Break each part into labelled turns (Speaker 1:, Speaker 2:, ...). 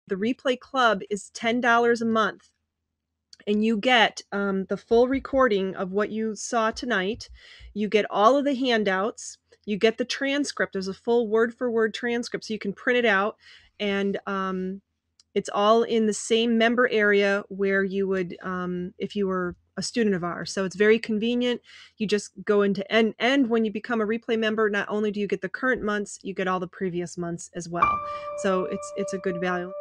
Speaker 1: The Replay Club is $10 a month, and you get the full recording of what you saw tonight. You get all of the handouts. You get the transcript. There's a full word-for-word transcript, so you can print it out, and it's all in the same member area where you would if you were a student of ours. So it's very convenient. You just go into, and when you become a Replay member, not only do you get the current months, you get all the previous months as well. So it's a good value.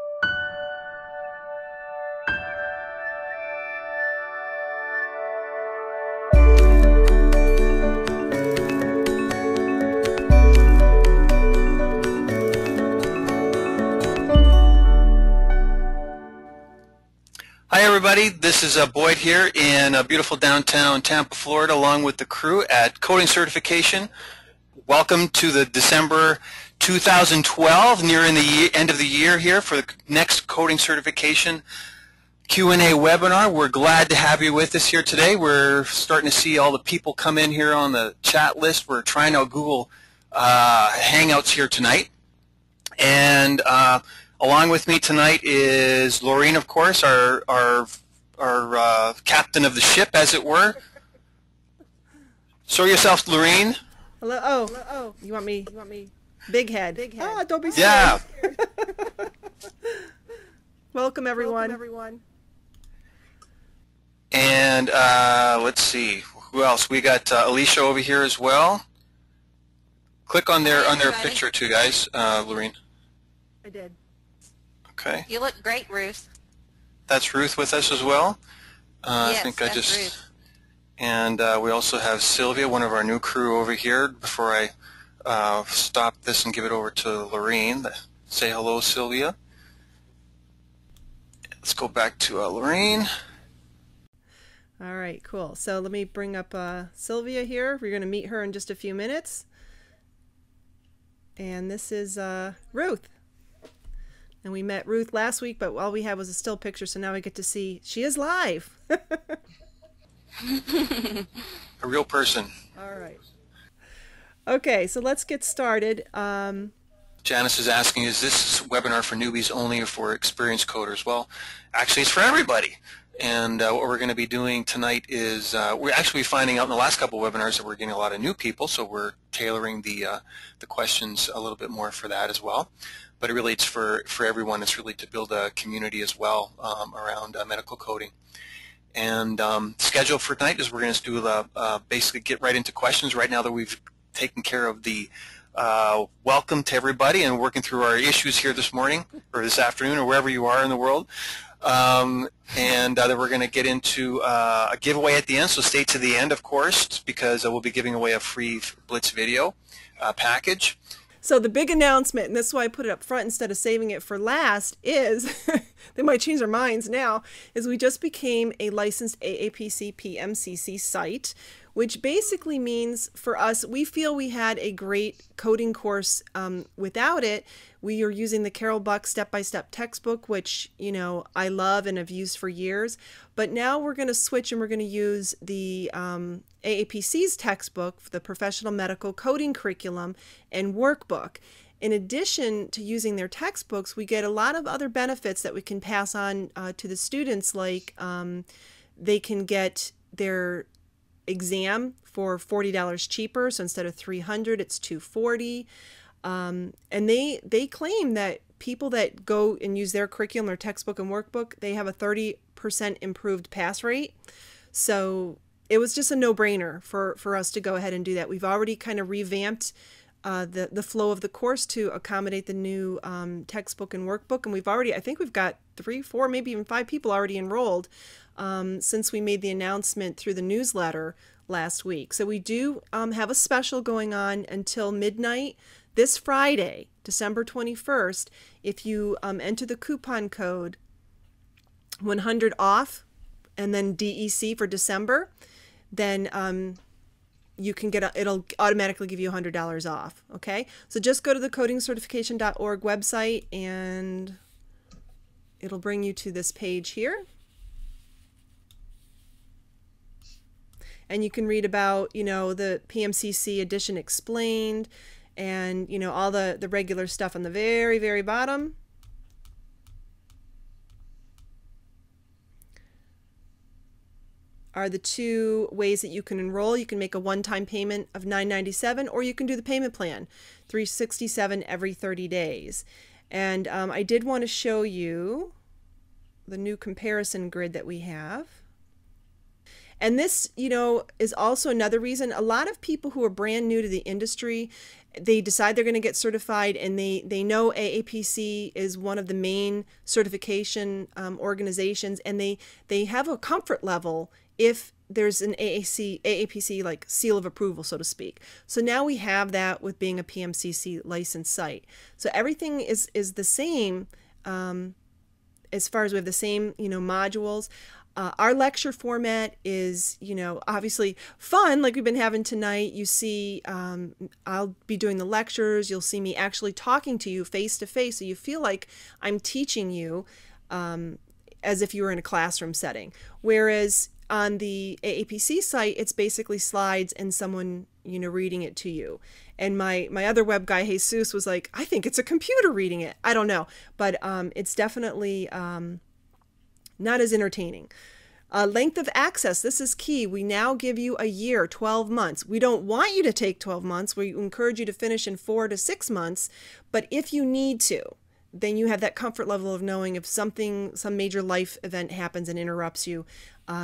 Speaker 2: Hi everybody, this is Boyd here in beautiful downtown Tampa, Florida, along with the crew at Coding Certification. Welcome to the December 2012, nearing the end of the year here for the next Coding Certification Q&A webinar. We're glad to have you with us here today. We're starting to see all the people come in here on the chat list. We're trying out Google Hangouts here tonight. And along with me tonight is Laureen, of course, our captain of the ship, as it were. Show yourself, Laureen.
Speaker 1: Hello. Oh, you want me? Big head. Oh, don't be scared.
Speaker 2: Yeah.
Speaker 1: Welcome everyone.
Speaker 2: And let's see, who else? We got Alicia over here as well. Click on their picture too, guys. Laureen.
Speaker 1: I did.
Speaker 2: Okay.
Speaker 3: You look great, Ruth.
Speaker 2: That's Ruth with us as well.
Speaker 3: Yes,
Speaker 2: I think
Speaker 3: that's Ruth.
Speaker 2: And we also have Sylvia, one of our new crew over here. Before I stop this and give it over to Laureen, say hello, Sylvia. Let's go back to Laureen.
Speaker 1: All right, cool. So let me bring up Sylvia here. We're going to meet her in just a few minutes. And this is Ruth. And we met Ruth last week, but all we had was a still picture, so now we get to see she is live.
Speaker 2: A real person.
Speaker 1: All right. Okay, so let's get started.
Speaker 2: Janice is asking, is this webinar for newbies only or for experienced coders? Well, actually it's for everybody. And what we're going to be doing tonight is we're actually finding out in the last couple of webinars that we're getting a lot of new people, so we're tailoring the questions a little bit more for that as well. But really it's for everyone. It's really to build a community as well around medical coding. And schedule for tonight is we're going to do basically get right into questions right now that we've taken care of the welcome to everybody and working through our issues here this morning or this afternoon or wherever you are in the world. And then we're going to get into a giveaway at the end, so stay to the end, of course, because we'll be giving away a free Blitz video package.
Speaker 1: So the big announcement, and that's why I put it up front instead of saving it for last, is, they might change their minds now, is we just became a licensed AAPC PMCC site, which basically means for us, we feel we had a great coding course without it. We are using the Carol Buck step-by-step textbook, which, you know, I love and have used for years. But now we're going to switch and we're going to use the AAPC's textbook, the Professional Medical Coding Curriculum and Workbook. In addition to using their textbooks, we get a lot of other benefits that we can pass on to the students, like they can get their exam for $40 cheaper, so instead of $300 it's $240. And they claim that people that go and use their curriculum or textbook and workbook, they have a 30% improved pass rate. So it was just a no-brainer for us to go ahead and do that. We've already kind of revamped the flow of the course to accommodate the new textbook and workbook, and we've already, I think we've got 3, 4, maybe even 5 people already enrolled since we made the announcement through the newsletter last week. So we do have a special going on until midnight this Friday, December 21st. If you enter the coupon code 100 off and then DEC for December, then you can get it'll automatically give you $100 off. Okay, so just go to the codingcertification.org website and it'll bring you to this page here. And you can read about, you know, the PMCC edition explained and, you know, all the regular stuff on the very, very bottom. are the two ways that you can enroll. You can make a one-time payment of $9.97, or you can do the payment plan, $367 every 30 days. And I did want to show you the new comparison grid that we have. And this, is also another reason. A lot of people who are brand new to the industry, they decide they're going to get certified, and they know AAPC is one of the main certification organizations, and they have a comfort level if there's an AAPC like seal of approval, so to speak. So now we have that with being a PMCC licensed site. So everything is the same as far as we have the same modules. Our lecture format is, obviously fun, like we've been having tonight. You see, I'll be doing the lectures. You'll see me actually talking to you face to face, so you feel like I'm teaching you as if you were in a classroom setting. Whereas on the AAPC site, it's basically slides and someone, reading it to you. And my other web guy, Jesus, was like, I think it's a computer reading it. I don't know, but it's definitely not as entertaining. Length of access, this is key. We now give you a year, 12 months. We don't want you to take 12 months. We encourage you to finish in 4 to 6 months. But if you need to, then you have that comfort level of knowing if some major life event happens and interrupts you,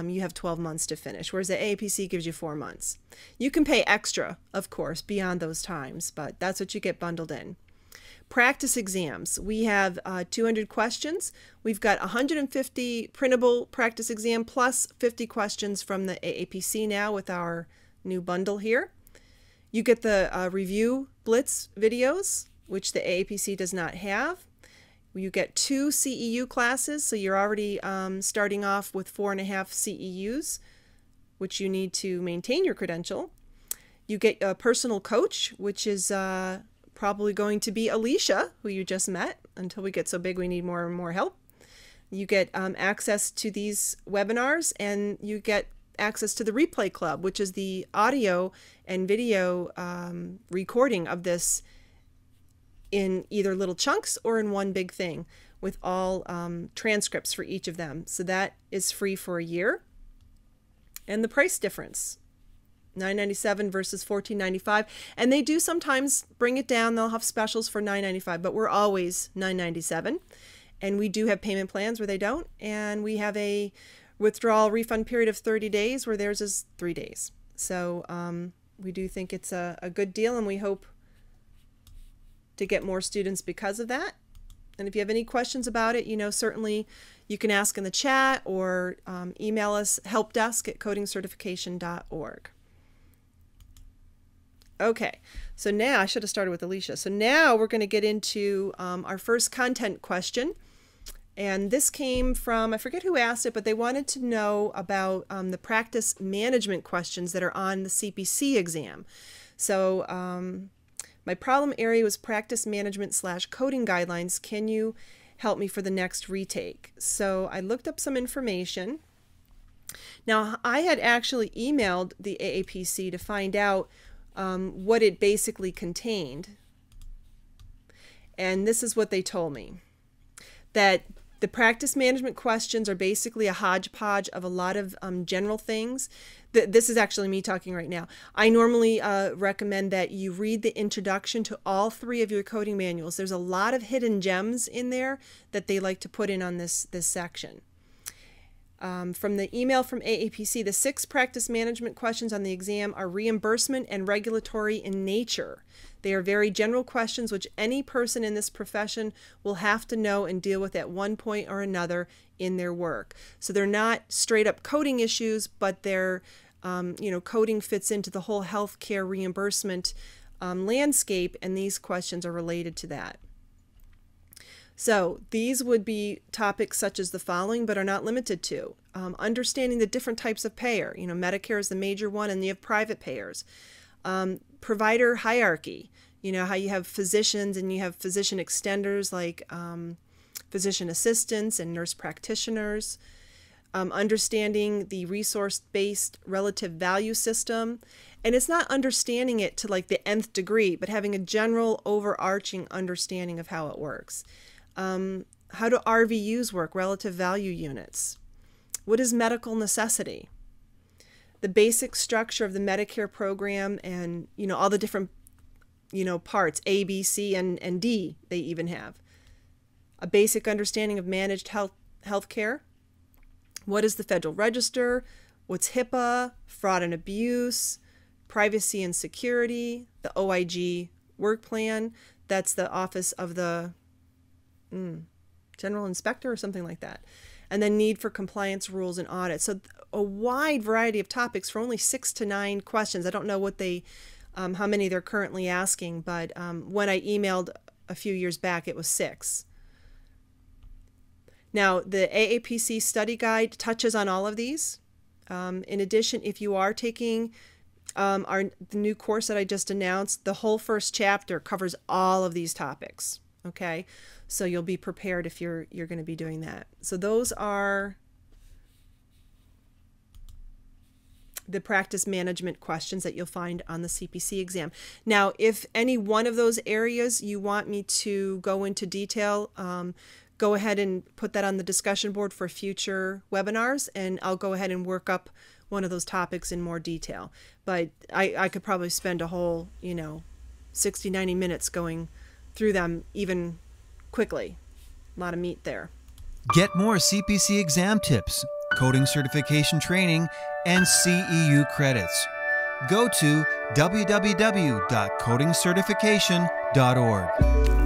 Speaker 1: you have 12 months to finish, whereas the AAPC gives you 4 months. You can pay extra, of course, beyond those times, but that's what you get bundled in. Practice exams. We have 200 questions. We've got 150 printable practice exam plus 50 questions from the AAPC now with our new bundle here. You get the review blitz videos, which the AAPC does not have. You get 2 CEU classes, so you're already starting off with 4.5 CEUs, which you need to maintain your credential. You get a personal coach, which is probably going to be Alicia, who you just met. Until we get so big we need more and more help. You get access to these webinars, and you get access to the Replay Club, which is the audio and video recording of this in either little chunks or in one big thing with all transcripts for each of them. So that is free for a year. And the price difference, $9.97 versus $14.95, and they do sometimes bring it down. They'll have specials for $9.95, but we're always $9.97. And we do have payment plans where they don't, and we have a withdrawal refund period of 30 days where theirs is 3 days. So we do think it's a good deal, and we hope to get more students because of that. And if you have any questions about it, certainly you can ask in the chat or email us helpdesk@codingcertification.org. Okay, so now I should have started with Alicia. So now we're going to get into our first content question. And this came from, I forget who asked it, but they wanted to know about the practice management questions that are on the CPC exam. So my problem area was practice management / coding guidelines. Can you help me for the next retake? So I looked up some information. Now, I had actually emailed the AAPC to find out what it basically contained. And this is what they told me. That the practice management questions are basically a hodgepodge of a lot of general things. This is actually me talking right now. I normally recommend that you read the introduction to all 3 of your coding manuals. There's a lot of hidden gems in there that they like to put in on this section. From the email from AAPC, the 6 practice management questions on the exam are reimbursement and regulatory in nature. They are very general questions which any person in this profession will have to know and deal with at one point or another in their work. So they're not straight up coding issues, but they're, coding fits into the whole healthcare reimbursement landscape, and these questions are related to that. So these would be topics such as the following, but are not limited to. Understanding the different types of payer. Medicare is the major one, and you have private payers. Provider hierarchy. How you have physicians and you have physician extenders like physician assistants and nurse practitioners. Understanding the resource-based relative value system. And it's not understanding it to like the nth degree, but having a general overarching understanding of how it works. How do RVUs work, relative value units? What is medical necessity? the basic structure of the Medicare program and, all the different, parts, A, B, C, and D they even have. A basic understanding of managed health care. What is the Federal Register? What's HIPAA, fraud and abuse, privacy and security, the OIG work plan. That's the Office of the General Inspector or something like that. And then need for compliance rules and audits. So a wide variety of topics for only 6 to 9 questions. I don't know what how many they're currently asking, but when I emailed a few years back, it was 6. Now, the AAPC study guide touches on all of these. In addition, if you are taking the new course that I just announced, the whole first chapter covers all of these topics. Okay, so you'll be prepared if you're going to be doing that. So those are the practice management questions that you'll find on the CPC exam. Now, if any one of those areas you want me to go into detail, go ahead and put that on the discussion board for future webinars, and I'll go ahead and work up one of those topics in more detail. But I could probably spend a whole, 60, 90 minutes going through them even quickly. A lot of meat there.
Speaker 3: Get more CPC exam tips, coding certification training, and CEU credits. Go to www.codingcertification.org.